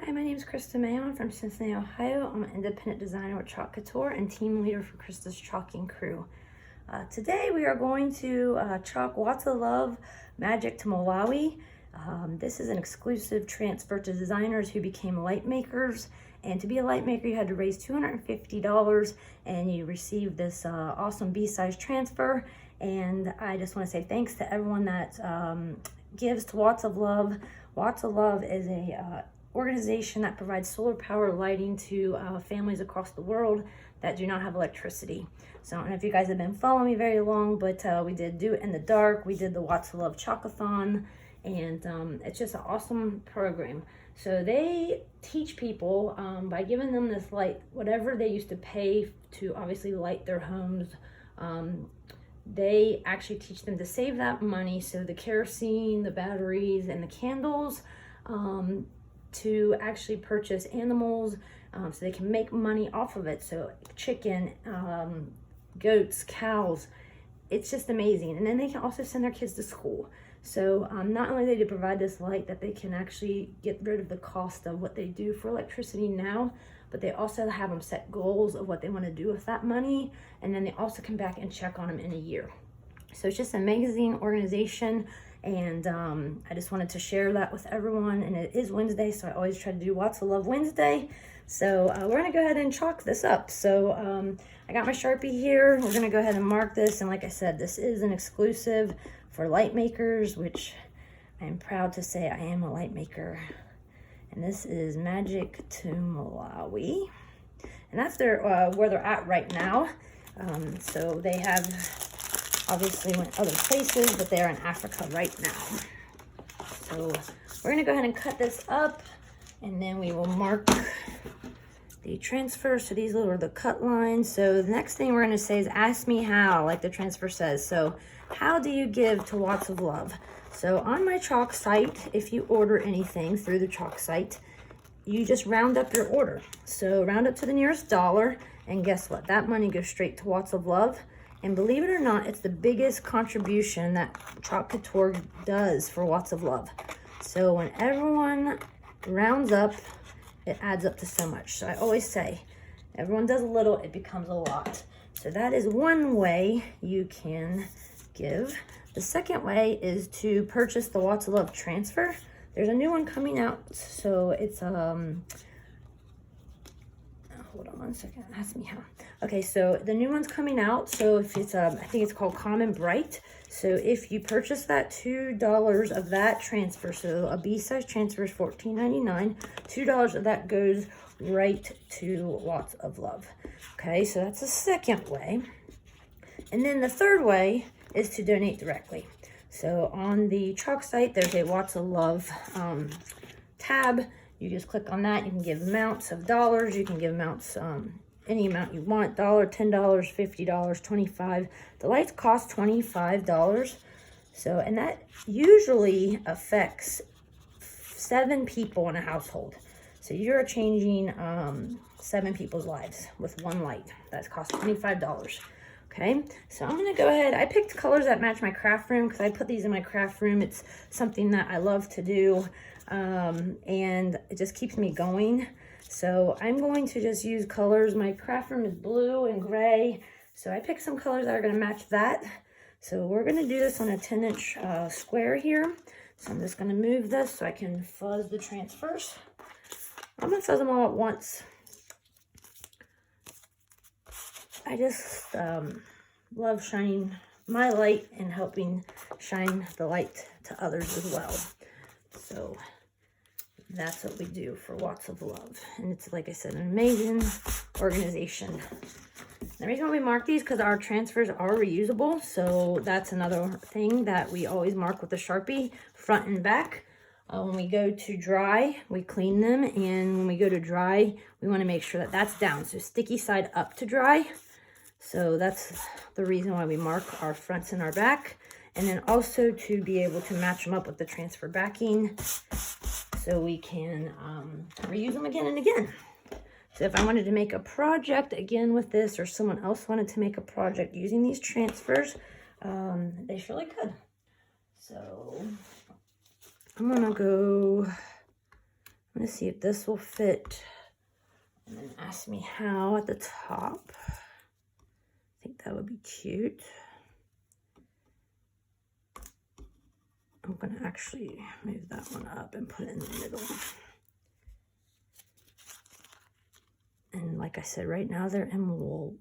Hi, my name is Krista Mayo. I'm from Cincinnati, Ohio. I'm an independent designer with Couture and team leader for Krista's Chalking Crew. Today we are going to chalk Watts of Love Magic to Malawi. This is an exclusive transfer to designers who became light makers. And to be a light maker, you had to raise $250 and you received this awesome B-size transfer. And I just want to say thanks to everyone that gives to Watts of Love. Watts of Love is a organization that provides solar power lighting to families across the world that do not have electricity. So I don't know if you guys have been following me very long, but we did Do It in the Dark. We did the Watts of Love Chalkathon, and it's just an awesome program. So they teach people by giving them this light, whatever they used to pay to obviously light their homes, they actually teach them to save that money. So the kerosene, the batteries, and the candles, to actually purchase animals so they can make money off of it. So chicken, goats, cows, it's just amazing. And then they can also send their kids to school. So not only do they provide this light that they can actually get rid of the cost of what they do for electricity now, but they also have them set goals of what they want to do with that money. And then they also come back and check on them in a year. So it's just an amazing organization. And I just wanted to share that with everyone. And it is Wednesday, so I always try to do Watts of Love Wednesday. So we're gonna go ahead and chalk this up. So I got my Sharpie here. We're gonna go ahead and mark this. And like I said, this is an exclusive for light makers, which I'm proud to say I am a light maker. And this is Magic to Malawi. And that's where they're at right now. So they have obviously went other places, but they're in Africa right now. So we're gonna go ahead and cut this up, and then we will mark the transfer. So these are the cut lines. So the next thing we're gonna say is ask me how, like the transfer says. So how do you give to Watts of Love? So on my chalk site, if you order anything through the chalk site, you just round up your order. So round up to the nearest dollar, and guess what? That money goes straight to Watts of Love. And believe it or not, it's the biggest contribution that Chalk Couture does for Watts of Love. So when everyone rounds up, it adds up to so much. So I always say, everyone does a little, it becomes a lot. So that is one way you can give. The second way is to purchase the Watts of Love transfer. There's a new one coming out. So it's hold on one second, ask me how. Okay, so the new one's coming out. So if it's, I think it's called Common Bright. So if you purchase that $2 of that transfer, so a B-size transfer is $14.99, $2 of that goes right to Watts of Love. Okay, so that's the second way. And then the third way is to donate directly. So on the chalk site, there's a Watts of Love tab. You just click on that. You can give amounts of dollars. You can give amounts, any amount you want, $1, $10, $50, $25. The lights cost $25. So, and that usually affects 7 people in a household. So you're changing 7 people's lives with one light. That costs $25. Okay, so I'm gonna go ahead. I picked colors that match my craft room because I put these in my craft room. It's something that I love to do. And it just keeps me going. So I'm going to just use colors. My craft room is blue and gray. So I picked some colors that are going to match that. So we're going to do this on a 10-inch square here. So I'm just going to move this so I can fuzz the transfers. I'm going to fuzz them all at once. I just love shining my light and helping shine the light to others as well. So that's what we do for Watts of Love. And it's, like I said, an amazing organization. The reason why we mark these because our transfers are reusable. So that's another thing that we always mark with the Sharpie, front and back. When we go to dry, we clean them. And when we go to dry, we want to make sure that that's down. So sticky side up to dry. So that's the reason why we mark our fronts and our back. And then also to be able to match them up with the transfer backing so we can reuse them again and again. So if I wanted to make a project again with this, or someone else wanted to make a project using these transfers, they surely could. So I'm gonna go I'm gonna see if this will fit. And then ask me how at the top. I think that would be cute. I'm gonna actually move that one up and put it in the middle. And like I said, right now they're in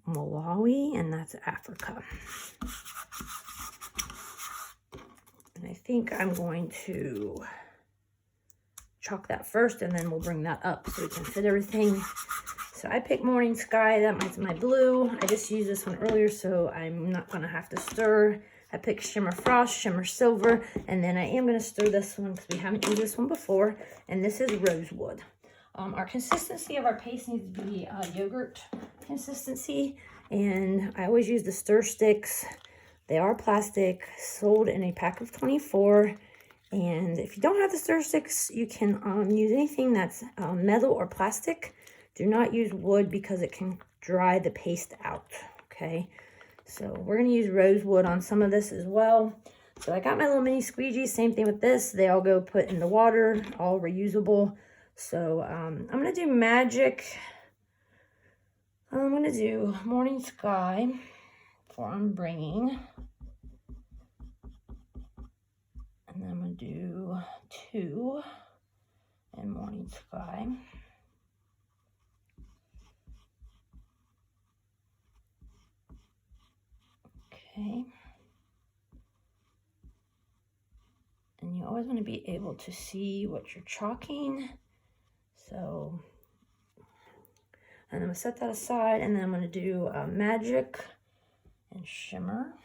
Malawi, and that's Africa. And I think I'm going to chalk that first, and then we'll bring that up so we can fit everything. So I picked Morning Sky. That's my blue. I just used this one earlier, so I'm not going to have to stir. I picked Shimmer Frost, Shimmer Silver, and then I am going to stir this one because we haven't used this one before, and this is Rosewood. Our consistency of our paste needs to be yogurt consistency, and I always use the stir sticks. They are plastic, sold in a pack of 24, and if you don't have the stir sticks, you can use anything that's metal or plastic. Do not use wood because it can dry the paste out, okay? So we're going to use Rosewood on some of this as well. So I got my little mini squeegees, same thing with this. They all go put in the water, all reusable. So I'm going to do Magic. I'm going to do Morning Sky for I'm bringing. And then I'm going to do 2 and Morning Sky. Okay. And you always want to be able to see what you're chalking. So, and I'm going to set that aside, and then I'm going to do Magic and Shimmer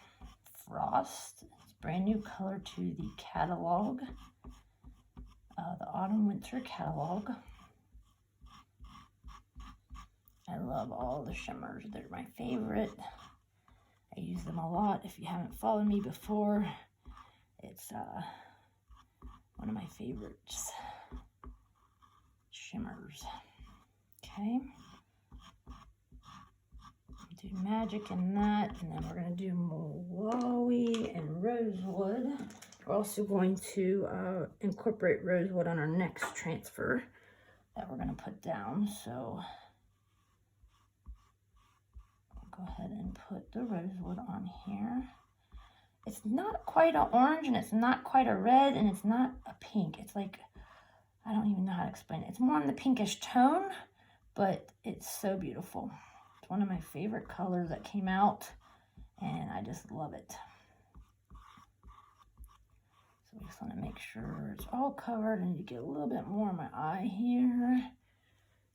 Frost. It's brand new color to the catalog, the Autumn Winter catalog. I love all the shimmers. They're my favorite. I use them a lot. If you haven't followed me before, it's one of my favorites. Shimmers. Okay. Do Magic in that, and then we're going to do Malawi and Rosewood. We're also going to incorporate Rosewood on our next transfer that we're going to put down. So I'll go ahead and put the Rosewood on here. It's not quite an orange, and it's not quite a red, and it's not a pink. It's like, I don't even know how to explain it. It's more in the pinkish tone, but it's so beautiful. It's one of my favorite colors that came out, and I just love it. So I just want to make sure it's all covered, and you get a little bit more on my eye here.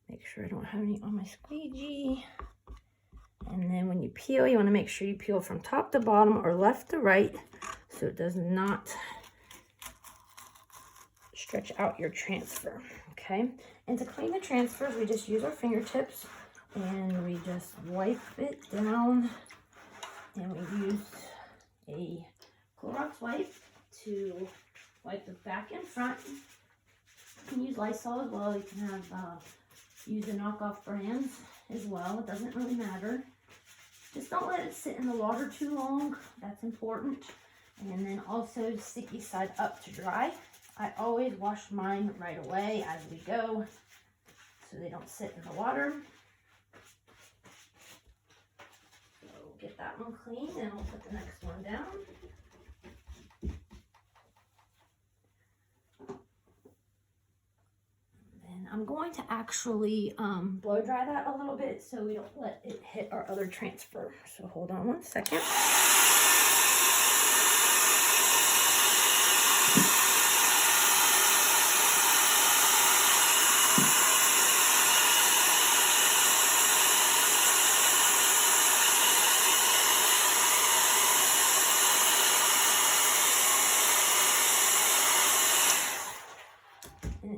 Make sure I don't have any on my squeegee. And then when you peel, you want to make sure you peel from top to bottom or left to right so it does not stretch out your transfer, okay? And to clean the transfers, we just use our fingertips and we just wipe it down, and we use a Clorox wipe to wipe the back and front. You can use Lysol as well. You can have use the knockoff brands as well. It doesn't really matter. Just don't let it sit in the water too long. That's important. And then also sticky side up to dry. I always wash mine right away as we go so they don't sit in the water. So we'll get that one clean, and we'll put the next one down. And I'm going to actually blow dry that a little bit so we don't let it hit our other transfer. So hold on one second.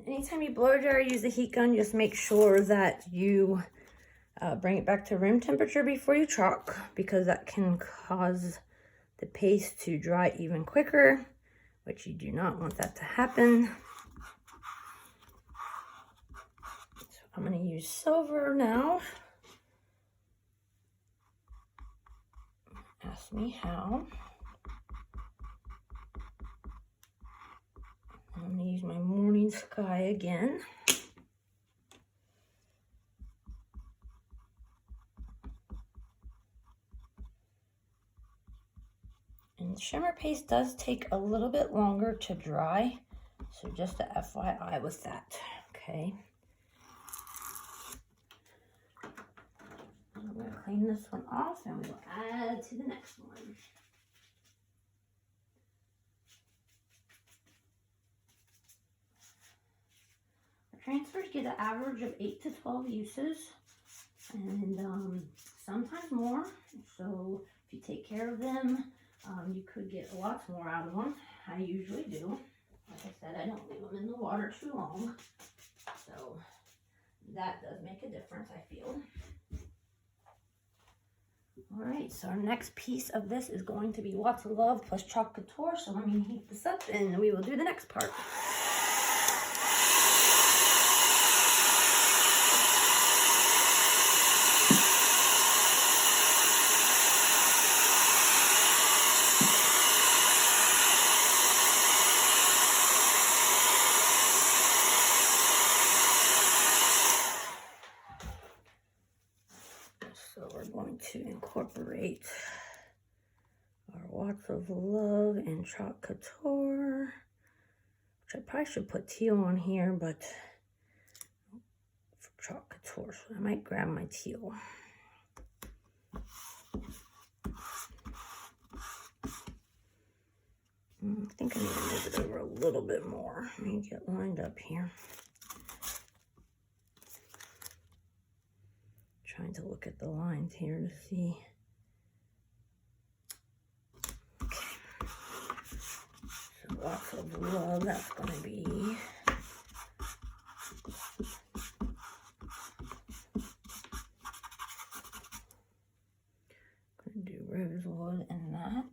Anytime you blow dry or use the heat gun, just make sure that you bring it back to room temperature before you chalk, because that can cause the paste to dry even quicker, which you do not want that to happen. So I'm going to use silver now. Ask me how. I'm going to use my Morning Sky again. And shimmer paste does take a little bit longer to dry, so just a FYI with that, okay? I'm going to clean this one off and we'll add to the next one. Transfers get an average of 8 to 12 uses, and sometimes more. So if you take care of them, you could get lots more out of them. I usually do. Like I said, I don't leave them in the water too long. So that does make a difference, I feel. All right, so our next piece of this is going to be Lots of Love plus Chalk Couture. So let me heat this up and we will do the next part. So we're going to incorporate our Lots of Love and Chalk Couture, which I probably should put teal on here, but for Chalk Couture, so I might grab my teal. I think I need to move it over a little bit more. Let me get lined up here. Trying to look at the lines here to see. Okay. So Lots of Love, that's going to be going to do rosewood and that.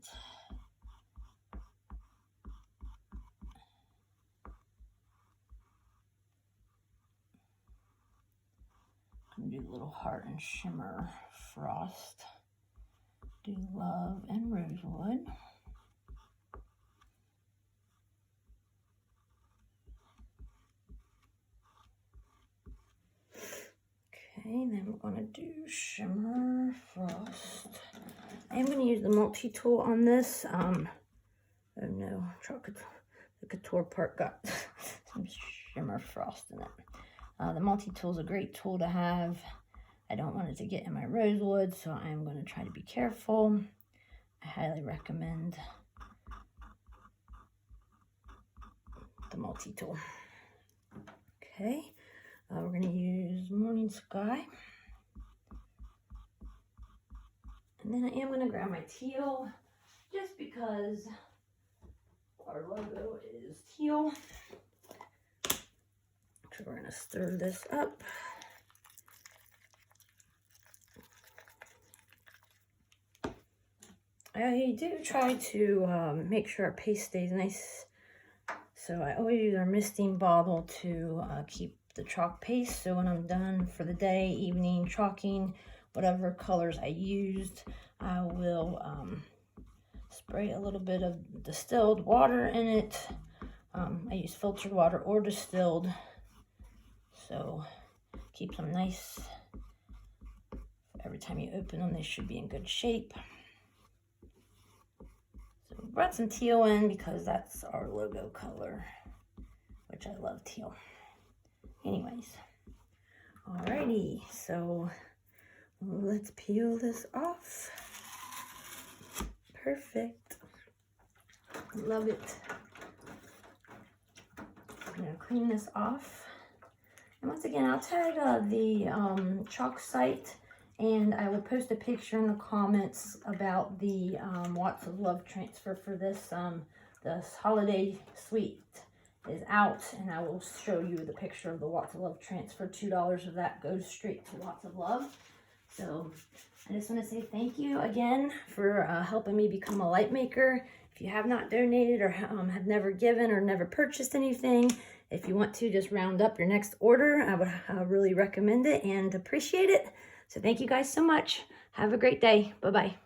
Do little heart and shimmer frost. Do love and rosewood. Okay, then we're going to do shimmer frost. I am going to use the multi-tool on this. Oh no, the couture part got some shimmer frost in it. The multi-tool is a great tool to have. I don't want it to get in my rosewood, so I'm going to try to be careful. I highly recommend the multi-tool. Okay, we're going to use Morning Sky. And then I am going to grab my teal, just because our logo is teal. So we're going to stir this up. I do try to make sure our paste stays nice. So I always use our misting bottle to keep the chalk paste. So when I'm done for the day, evening, chalking, whatever colors I used, I will spray a little bit of distilled water in it. I use filtered water or distilled. So keep them nice. Every time you open them, they should be in good shape. So we brought some teal in because that's our logo color, which I love teal. Anyways, alrighty, so let's peel this off. Perfect. Love it. I'm gonna clean this off. And once again, I'll tag the chalk site, and I will post a picture in the comments about the Lots of Love transfer for this. This holiday suite is out, and I will show you the picture of the Lots of Love transfer. $2 of that goes straight to Lots of Love. So I just want to say thank you again for helping me become a light maker. If you have not donated or have never given or never purchased anything, if you want to just round up your next order, I would really recommend it and appreciate it. So thank you guys so much. Have a great day. Bye-bye.